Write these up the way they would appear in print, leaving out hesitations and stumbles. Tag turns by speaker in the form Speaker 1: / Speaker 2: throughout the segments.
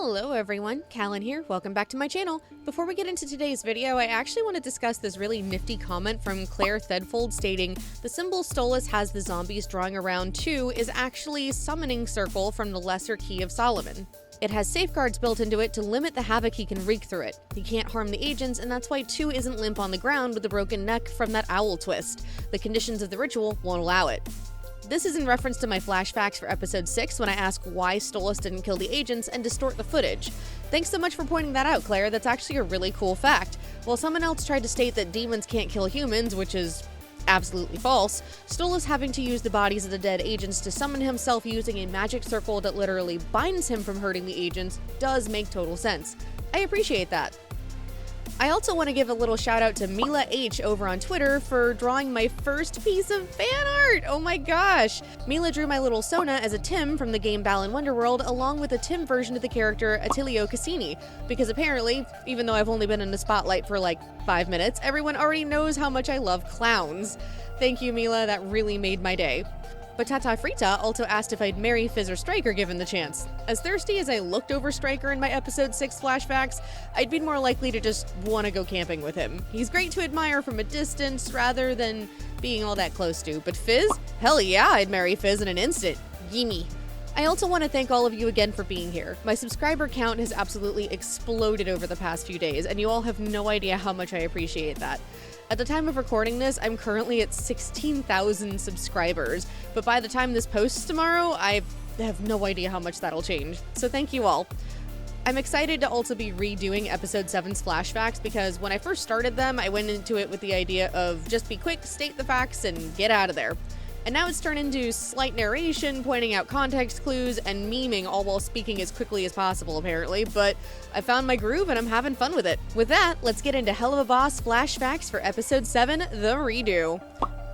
Speaker 1: Hello everyone, Callan here, welcome back to my channel. Before we get into today's video, I actually want to discuss this really nifty comment from Claire Thedfold stating, the symbol Stolas has the zombies drawing around 2 is actually summoning circle from the lesser key of Solomon. It has safeguards built into it to limit the havoc he can wreak through it. He can't harm the agents, and that's why 2 isn't limp on the ground with a broken neck from that owl twist. The conditions of the ritual won't allow it. This is in reference to my flash facts for episode 6 when I ask why Stolas didn't kill the agents and distort the footage. Thanks so much for pointing that out, Claire. That's actually a really cool fact. While someone else tried to state that demons can't kill humans, which is absolutely false, Stolas having to use the bodies of the dead agents to summon himself using a magic circle that literally binds him from hurting the agents does make total sense. I appreciate that. I also want to give a little shout out to Mila H over on Twitter for drawing my first piece of fan art. Oh my gosh. Mila drew my little Sona as a Tim from the game Balan Wonderworld along with a Tim version of the character Attilio Cassini, because apparently, even though I've only been in the spotlight for like 5 minutes, everyone already knows how much I love clowns. Thank you, Mila, that really made my day. Batata Frita also asked if I'd marry Fizz or Striker given the chance. As thirsty as I looked over Striker in my episode 6 flashbacks, I'd be more likely to just want to go camping with him. He's great to admire from a distance rather than being all that close to, but Fizz? Hell yeah, I'd marry Fizz in an instant. Gimme. I also want to thank all of you again for being here. My subscriber count has absolutely exploded over the past few days, and you all have no idea how much I appreciate that. At the time of recording this, I'm currently at 16,000 subscribers, but by the time this posts tomorrow, I have no idea how much that'll change. So thank you all. I'm excited to also be redoing episode 7's flashbacks because when I first started them, I went into it with the idea of just be quick, state the facts, and get out of there. And now it's turned into slight narration, pointing out context clues, and memeing all while speaking as quickly as possible, apparently, but I found my groove and I'm having fun with it. With that, let's get into Helluva Boss flashbacks for episode 7, The Redo.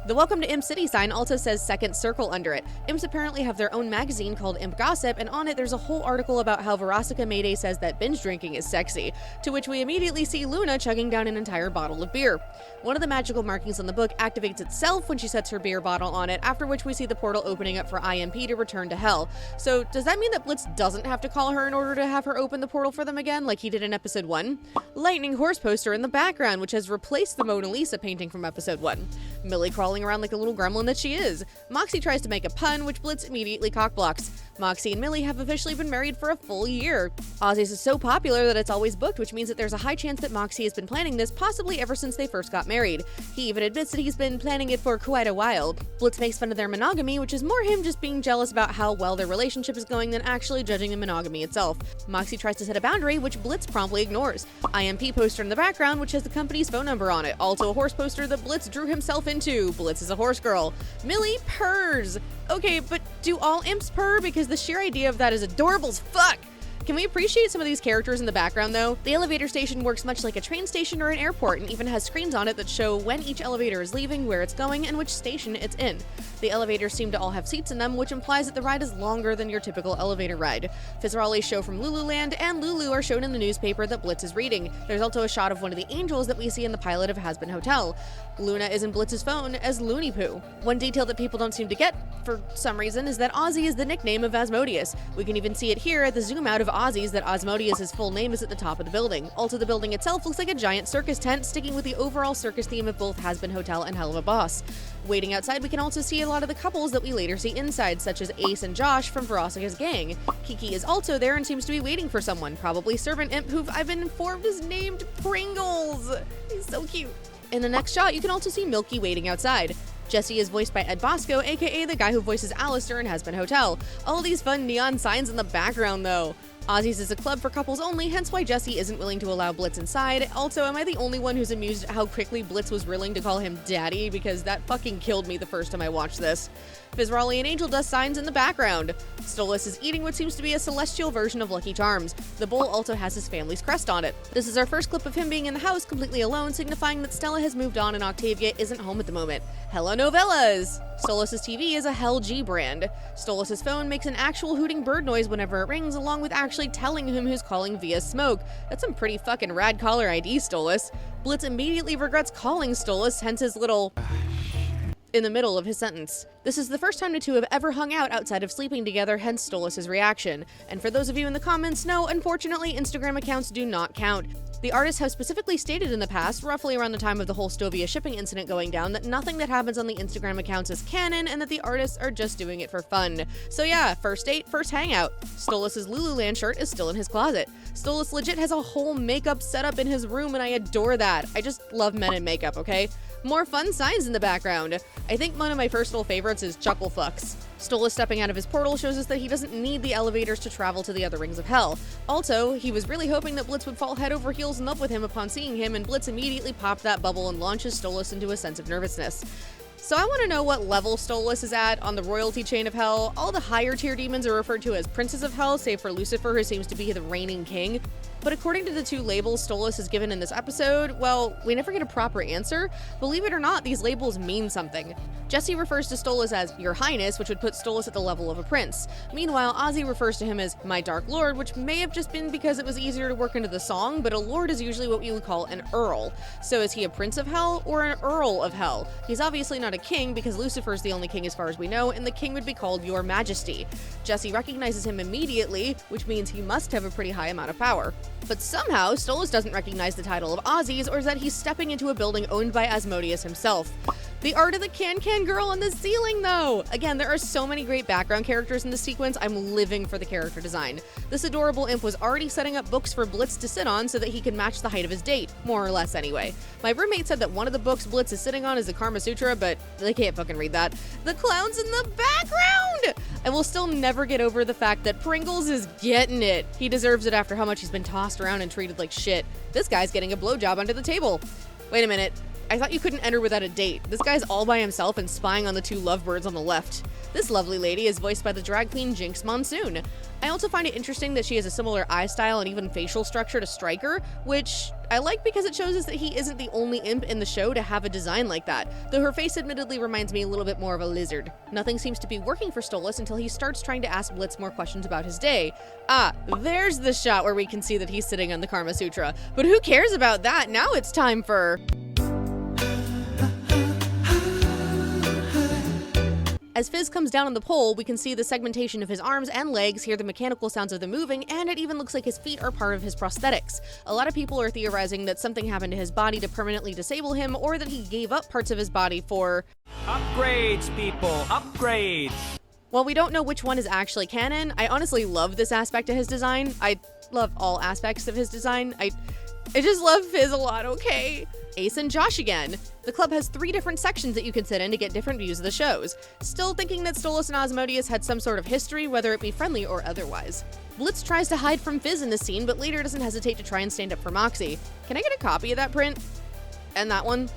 Speaker 1: The Welcome to Imp City sign also says Second Circle under it. Imps apparently have their own magazine called Imp Gossip, and on it there's a whole article about how Verosika Mayday says that binge drinking is sexy, to which we immediately see Luna chugging down an entire bottle of beer. One of the magical markings on the book activates itself when she sets her beer bottle on it, after which we see the portal opening up for IMP to return to Hell. So does that mean that Blitz doesn't have to call her in order to have her open the portal for them again, like he did in episode 1? Lightning horse poster in the background, which has replaced the Mona Lisa painting from episode 1. Millie crawling around like a little gremlin that she is. Moxxie tries to make a pun, which Blitz immediately cockblocks. Moxxie and Millie have officially been married for a full year. Ozzie's is so popular that it's always booked, which means that there's a high chance that Moxxie has been planning this possibly ever since they first got married. He even admits that he's been planning it for quite a while. Blitz makes fun of their monogamy, which is more him just being jealous about how well their relationship is going than actually judging the monogamy itself. Moxxie tries to set a boundary, which Blitz promptly ignores. IMP poster in the background, which has the company's phone number on it. Also a horse poster that Blitz drew himself into. Blitz is a horse girl. Millie purrs. Okay, but do all imps purr? Because the sheer idea of that is adorable as fuck. Can we appreciate some of these characters in the background though? The elevator station works much like a train station or an airport and even has screens on it that show when each elevator is leaving, where it's going, and which station it's in. The elevators seem to all have seats in them, which implies that the ride is longer than your typical elevator ride. Fizzarolli's show from Lululand and Lulu are shown in the newspaper that Blitz is reading. There's also a shot of one of the angels that we see in the pilot of Has Been Hotel. Luna is in Blitz's phone as Looney Poo. One detail that people don't seem to get, for some reason, is that Ozzie is the nickname of Asmodeus. We can even see it here at the zoom out of Ozzie's that Asmodeus' full name is at the top of the building. Also, the building itself looks like a giant circus tent, sticking with the overall circus theme of both Has Been Hotel and Helluva Boss. Waiting outside, we can also see a lot of the couples that we later see inside, such as Ace and Josh from Verosika's gang. Kiki is also there and seems to be waiting for someone, probably Servant Imp, who I've been informed is named Pringles. He's so cute. In the next shot, you can also see Milky waiting outside. Jesse is voiced by Ed Bosco, aka the guy who voices Alistair in Has Been Hotel. All these fun neon signs in the background though. Ozzie's is a club for couples only, hence why Jesse isn't willing to allow Blitz inside. Also, am I the only one who's amused at how quickly Blitz was willing to call him daddy? Because that fucking killed me the first time I watched this. Fizzarolli and Angel Dust signs in the background. Stolas is eating what seems to be a celestial version of Lucky Charms. The bowl also has his family's crest on it. This is our first clip of him being in the house completely alone, signifying that Stella has moved on and Octavia isn't home at the moment. Hella novellas! Stolas' TV is a Hell G brand. Stolas' phone makes an actual hooting bird noise whenever it rings, along with actually telling him who's calling via smoke. That's some pretty fucking rad caller ID, Stolas. Blitz immediately regrets calling Stolas, hence his little in the middle of his sentence. This is the first time the two have ever hung out outside of sleeping together, hence Stolas' reaction. And for those of you in the comments, no, unfortunately, Instagram accounts do not count. The artists have specifically stated in the past, roughly around the time of the whole Stovia shipping incident going down, that nothing that happens on the Instagram accounts is canon and that the artists are just doing it for fun. So yeah, first date, first hangout. Stolas' Lululand shirt is still in his closet. Stolas legit has a whole makeup setup in his room and I adore that. I just love men in makeup, okay? More fun signs in the background. I think one of my personal favorites is Chuckle Fucks. Stolas stepping out of his portal shows us that he doesn't need the elevators to travel to the other rings of hell. Also, he was really hoping that Blitz would fall head over heels in love with him upon seeing him, and Blitz immediately popped that bubble and launches Stolas into a sense of nervousness. So I want to know what level Stolas is at on the royalty chain of hell. All the higher tier demons are referred to as princes of hell, save for Lucifer, who seems to be the reigning king. But according to the two labels Stolas is given in this episode, well, we never get a proper answer. Believe it or not, these labels mean something. Jesse refers to Stolas as Your Highness, which would put Stolas at the level of a prince. Meanwhile, Ozzie refers to him as My Dark Lord, which may have just been because it was easier to work into the song, but a lord is usually what we would call an earl. So is he a prince of hell or an earl of hell? He's obviously not a king because Lucifer's the only king as far as we know, and the king would be called Your Majesty. Jesse recognizes him immediately, which means he must have a pretty high amount of power. But somehow, Stolas doesn't recognize the title of Ozzie's, or is that he's stepping into a building owned by Asmodeus himself. The art of the can-can girl on the ceiling, though! Again, there are so many great background characters in this sequence, I'm living for the character design. This adorable imp was already setting up books for Blitz to sit on so that he could match the height of his date, more or less anyway. My roommate said that one of the books Blitz is sitting on is the Karma Sutra, but they can't fucking read that. The clown's in the background! And we'll still never get over the fact that Pringles is getting it. He deserves it after how much he's been tossed around and treated like shit. This guy's getting a blowjob under the table. Wait a minute. I thought you couldn't enter without a date. This guy's all by himself and spying on the two lovebirds on the left. This lovely lady is voiced by the drag queen Jinx Monsoon. I also find it interesting that she has a similar eye style and even facial structure to Stryker, which I like because it shows us that he isn't the only imp in the show to have a design like that, though her face admittedly reminds me a little bit more of a lizard. Nothing seems to be working for Stolas until he starts trying to ask Blitz more questions about his day. Ah, there's the shot where we can see that he's sitting on the Karma Sutra. But who cares about that? Now it's time for... As Fizz comes down on the pole, we can see the segmentation of his arms and legs, hear the mechanical sounds of them moving, and it even looks like his feet are part of his prosthetics. A lot of people are theorizing that something happened to his body to permanently disable him, or that he gave up parts of his body for...
Speaker 2: upgrades, people! Upgrades!
Speaker 1: While we don't know which one is actually canon, I honestly love this aspect of his design. I love all aspects of his design. I just love Fizz a lot, okay? Ace and Josh again. The club has 3 different sections that you can sit in to get different views of the shows. Still thinking that Stolas and Asmodeus had some sort of history, whether it be friendly or otherwise. Blitz tries to hide from Fizz in this scene, but later doesn't hesitate to try and stand up for Moxxie. Can I get a copy of that print? And that one?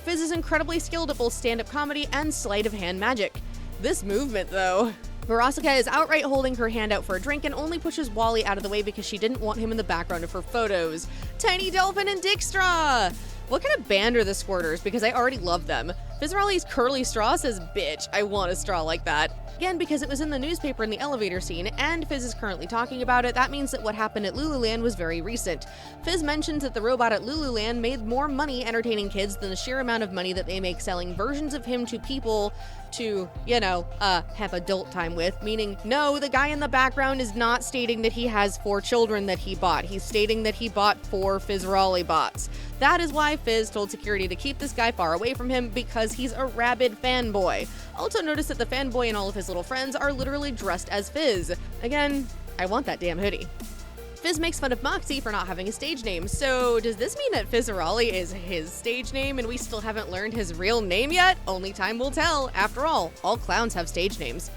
Speaker 1: Fizz is incredibly skilled at both stand-up comedy and sleight of hand magic. This movement, though. Verosika is outright holding her hand out for a drink and only pushes Wally out of the way because she didn't want him in the background of her photos. Tiny Dolphin and Dickstraw! What kind of band are the Squirters? Because I already love them. Fizzarolli's curly straw says, bitch, I want a straw like that. Again, because it was in the newspaper in the elevator scene, and Fizz is currently talking about it, that means that what happened at Lululand was very recent. Fizz mentions that the robot at Lululand made more money entertaining kids than the sheer amount of money that they make selling versions of him to people to, have adult time with, meaning, no, the guy in the background is not stating that he has 4 children that he bought. He's stating that he bought 4 Fizzarolli bots. That is why Fizz told security to keep this guy far away from him, because he's a rabid fanboy. Also notice that the fanboy and all of his little friends are literally dressed as Fizz. Again, I want that damn hoodie. Fizz makes fun of Moxxie for not having a stage name, so does this mean that Fizzarolli is his stage name and we still haven't learned his real name yet? Only time will tell. After all clowns have stage names.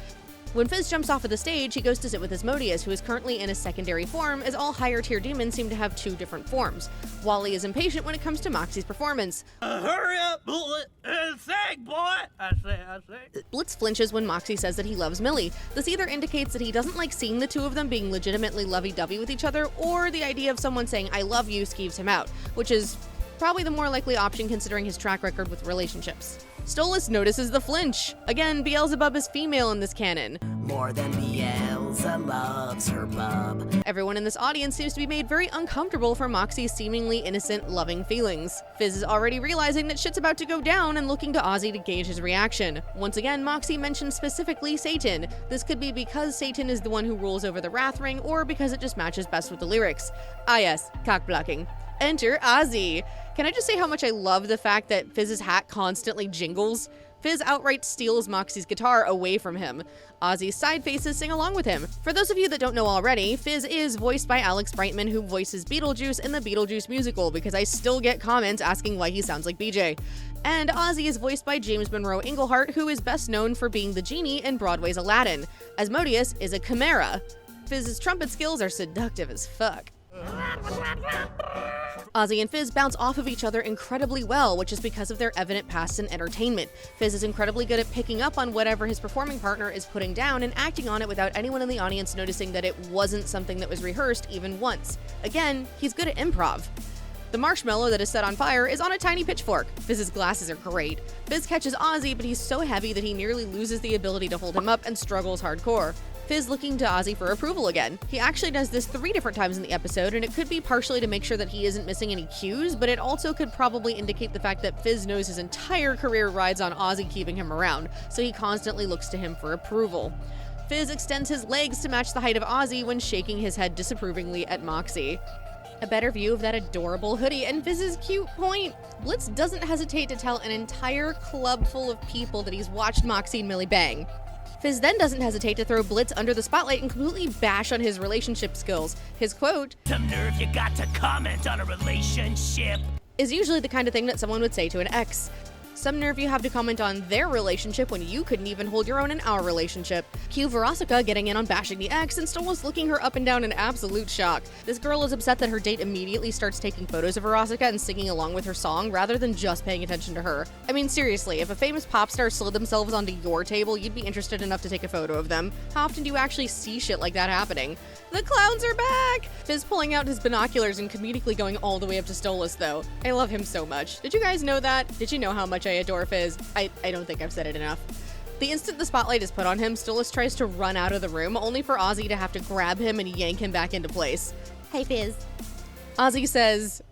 Speaker 1: When Fizz jumps off of the stage, he goes to sit with Asmodeus, who is currently in a secondary form, as all higher tier demons seem to have 2 different forms. Wally is impatient when it comes to Moxxie's performance.
Speaker 2: Hurry up, Bullet, and sing, boy! I say.
Speaker 1: Blitz flinches when Moxxie says that he loves Millie. This either indicates that he doesn't like seeing the 2 of them being legitimately lovey-dovey with each other, or the idea of someone saying I love you skeeves him out, which is Probably the more likely option considering his track record with relationships. Stolas notices the flinch. Again, Beelzebub is female in this canon.
Speaker 3: More than Beelzebub loves her bub.
Speaker 1: Everyone in this audience seems to be made very uncomfortable for Moxxie's seemingly innocent, loving feelings. Fizz is already realizing that shit's about to go down and looking to Ozzie to gauge his reaction. Once again, Moxxie mentions specifically Satan. This could be because Satan is the one who rules over the Wrath Ring, or because it just matches best with the lyrics. Ah yes, cock blocking. Enter Ozzie. Can I just say how much I love the fact that Fizz's hat constantly jingles? Fizz outright steals Moxxie's guitar away from him. Ozzie's side faces sing along with him. For those of you that don't know already, Fizz is voiced by Alex Brightman, who voices Beetlejuice in the Beetlejuice musical, because I still get comments asking why he sounds like BJ. And Ozzie is voiced by James Monroe Inglehart, who is best known for being the genie in Broadway's Aladdin. Asmodeus is a chimera. Fizz's trumpet skills are seductive as fuck. Ozzie and Fizz bounce off of each other incredibly well, which is because of their evident past in entertainment. Fizz is incredibly good at picking up on whatever his performing partner is putting down and acting on it without anyone in the audience noticing that it wasn't something that was rehearsed even once. Again, he's good at improv. The marshmallow that is set on fire is on a tiny pitchfork. Fizz's glasses are great. Fizz catches Ozzie, but he's so heavy that he nearly loses the ability to hold him up and struggles hardcore. Fizz looking to Ozzie for approval again. He actually does this 3 different times in the episode, and it could be partially to make sure that he isn't missing any cues, but it also could probably indicate the fact that Fizz knows his entire career rides on Ozzie keeping him around, so he constantly looks to him for approval. Fizz extends his legs to match the height of Ozzie when shaking his head disapprovingly at Moxxie. A better view of that adorable hoodie and Fizz's cute point. Blitz doesn't hesitate to tell an entire club full of people that he's watched Moxxie and Millie bang. Fizz then doesn't hesitate to throw Blitz under the spotlight and completely bash on his relationship skills. His quote,
Speaker 2: "Some nerve you got to comment on a relationship,"
Speaker 1: is usually the kind of thing that someone would say to an ex. Some nerve you have to comment on their relationship when you couldn't even hold your own in our relationship. Cue Veronica getting in on bashing the ex and Stolas looking her up and down in absolute shock. This girl is upset that her date immediately starts taking photos of Veronica and singing along with her song rather than just paying attention to her. I mean, seriously, if a famous pop star slid themselves onto your table, you'd be interested enough to take a photo of them. How often do you actually see shit like that happening? The clowns are back! Fizz pulling out his binoculars and comedically going all the way up to Stolas, though. I love him so much. Did you guys know that? Did you know how much I adore Fizz? I don't think I've said it enough. The instant the spotlight is put on him, Stolas tries to run out of the room, only for Ozzie to have to grab him and yank him back into place. Hey, Fizz. Ozzie says,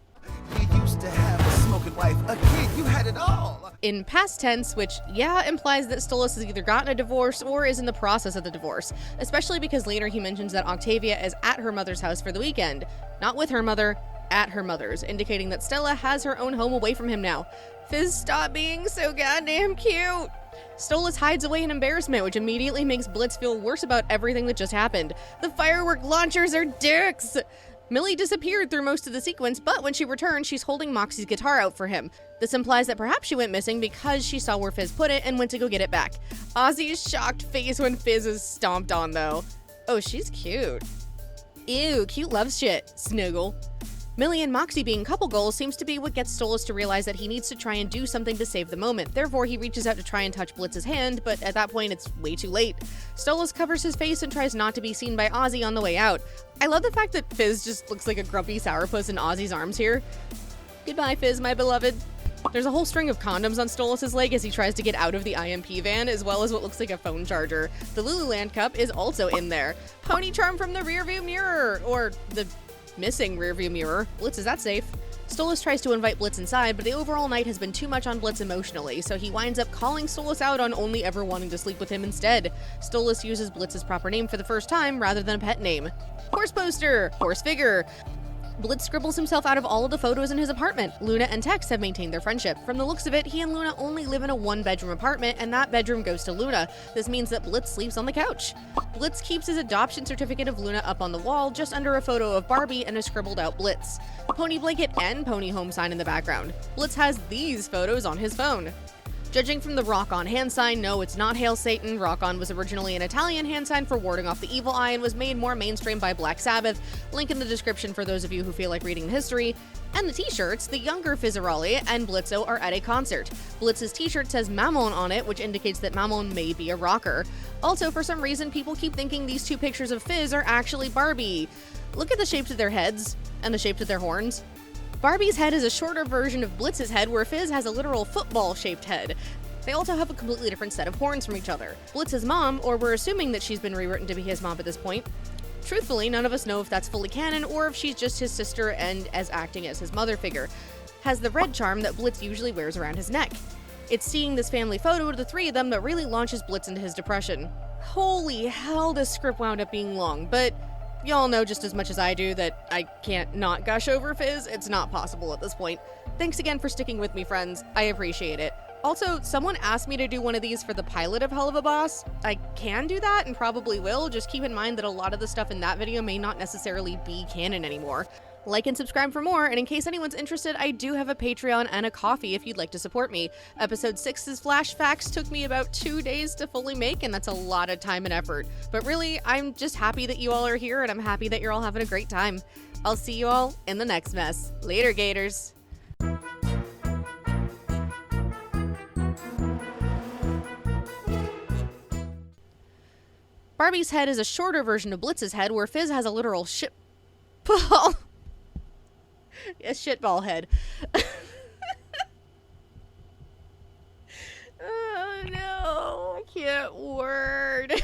Speaker 4: You used to have a smoking wife, a kid, you had it all.
Speaker 1: In past tense, which, yeah, implies that Stolas has either gotten a divorce or is in the process of the divorce, especially because later he mentions that Octavia is at her mother's house for the weekend. Not with her mother, at her mother's, indicating that Stella has her own home away from him now. Fizz, stop being so goddamn cute! Stolas hides away in embarrassment, which immediately makes Blitz feel worse about everything that just happened. The firework launchers are dicks! Millie disappeared through most of the sequence, but when she returned, she's holding Moxxie's guitar out for him. This implies that perhaps she went missing because she saw where Fizz put it and went to go get it back. Ozzie's shocked face when Fizz is stomped on, though. Oh, she's cute. Ew, cute love shit. Snuggle. Millie and Moxxie being couple goals seems to be what gets Stolas to realize that he needs to try and do something to save the moment. Therefore, he reaches out to try and touch Blitz's hand, but at that point, it's way too late. Stolas covers his face and tries not to be seen by Ozzie on the way out. I love the fact that Fizz just looks like a grumpy sourpuss in Ozzie's arms here. Goodbye, Fizz, my beloved. There's a whole string of condoms on Stolas' leg as he tries to get out of the IMP van, as well as what looks like a phone charger. The Lululand cup is also in there. Pony charm from the rearview mirror, or the missing rearview mirror. Blitz, is that safe? Stolas tries to invite Blitz inside, but the overall night has been too much on Blitz emotionally, so he winds up calling Stolas out on only ever wanting to sleep with him instead. Stolas uses Blitz's proper name for the first time rather than a pet name. Horse poster, horse figure. Blitz scribbles himself out of all of the photos in his apartment. Luna and Tex have maintained their friendship. From the looks of it, he and Luna only live in a 1-bedroom apartment, and that bedroom goes to Luna. This means that Blitz sleeps on the couch. Blitz keeps his adoption certificate of Luna up on the wall, just under a photo of Barbie and a scribbled out Blitz. Pony blanket and pony home sign in the background. Blitz has these photos on his phone. Judging from the Rock On hand sign, no, it's not Hail Satan. Rock On was originally an Italian hand sign for warding off the evil eye and was made more mainstream by Black Sabbath. Link in the description for those of you who feel like reading the history. And the t-shirts, the younger Fizzarolli and Blitzo are at a concert. Blitz's t-shirt says Mammon on it, which indicates that Mammon may be a rocker. Also, for some reason, people keep thinking these two pictures of Fizz are actually Barbie. Look at the shapes of their heads and the shapes of their horns. Barbie's head is a shorter version of Blitz's head, where Fizz has a literal football-shaped head. They also have a completely different set of horns from each other. Blitz's mom, or we're assuming that she's been rewritten to be his mom at this point. Truthfully, none of us know if that's fully canon or if she's just his sister and as acting as his mother figure, has the red charm that Blitz usually wears around his neck. It's seeing this family photo of the three of them that really launches Blitz into his depression. Holy hell, this script wound up being long, but y'all know just as much as I do that I can't not gush over Fizz. It's not possible at this point. Thanks again for sticking with me, friends. I appreciate it. Also, someone asked me to do one of these for the pilot of Helluva Boss. I can do that and probably will, just keep in mind that a lot of the stuff in that video may not necessarily be canon anymore. Like and subscribe for more, and in case anyone's interested, I do have a Patreon and a Ko-fi if you'd like to support me. Episode 6's Flash Facts took me about 2 days to fully make, and that's a lot of time and effort. But really, I'm just happy that you all are here, and I'm happy that you're all having a great time. I'll see you all in the next mess. Later, Gators. Barbie's head is a shorter version of Blitz's head, where Fizz has a literal shitball. A shitball head. Oh no, I can't word.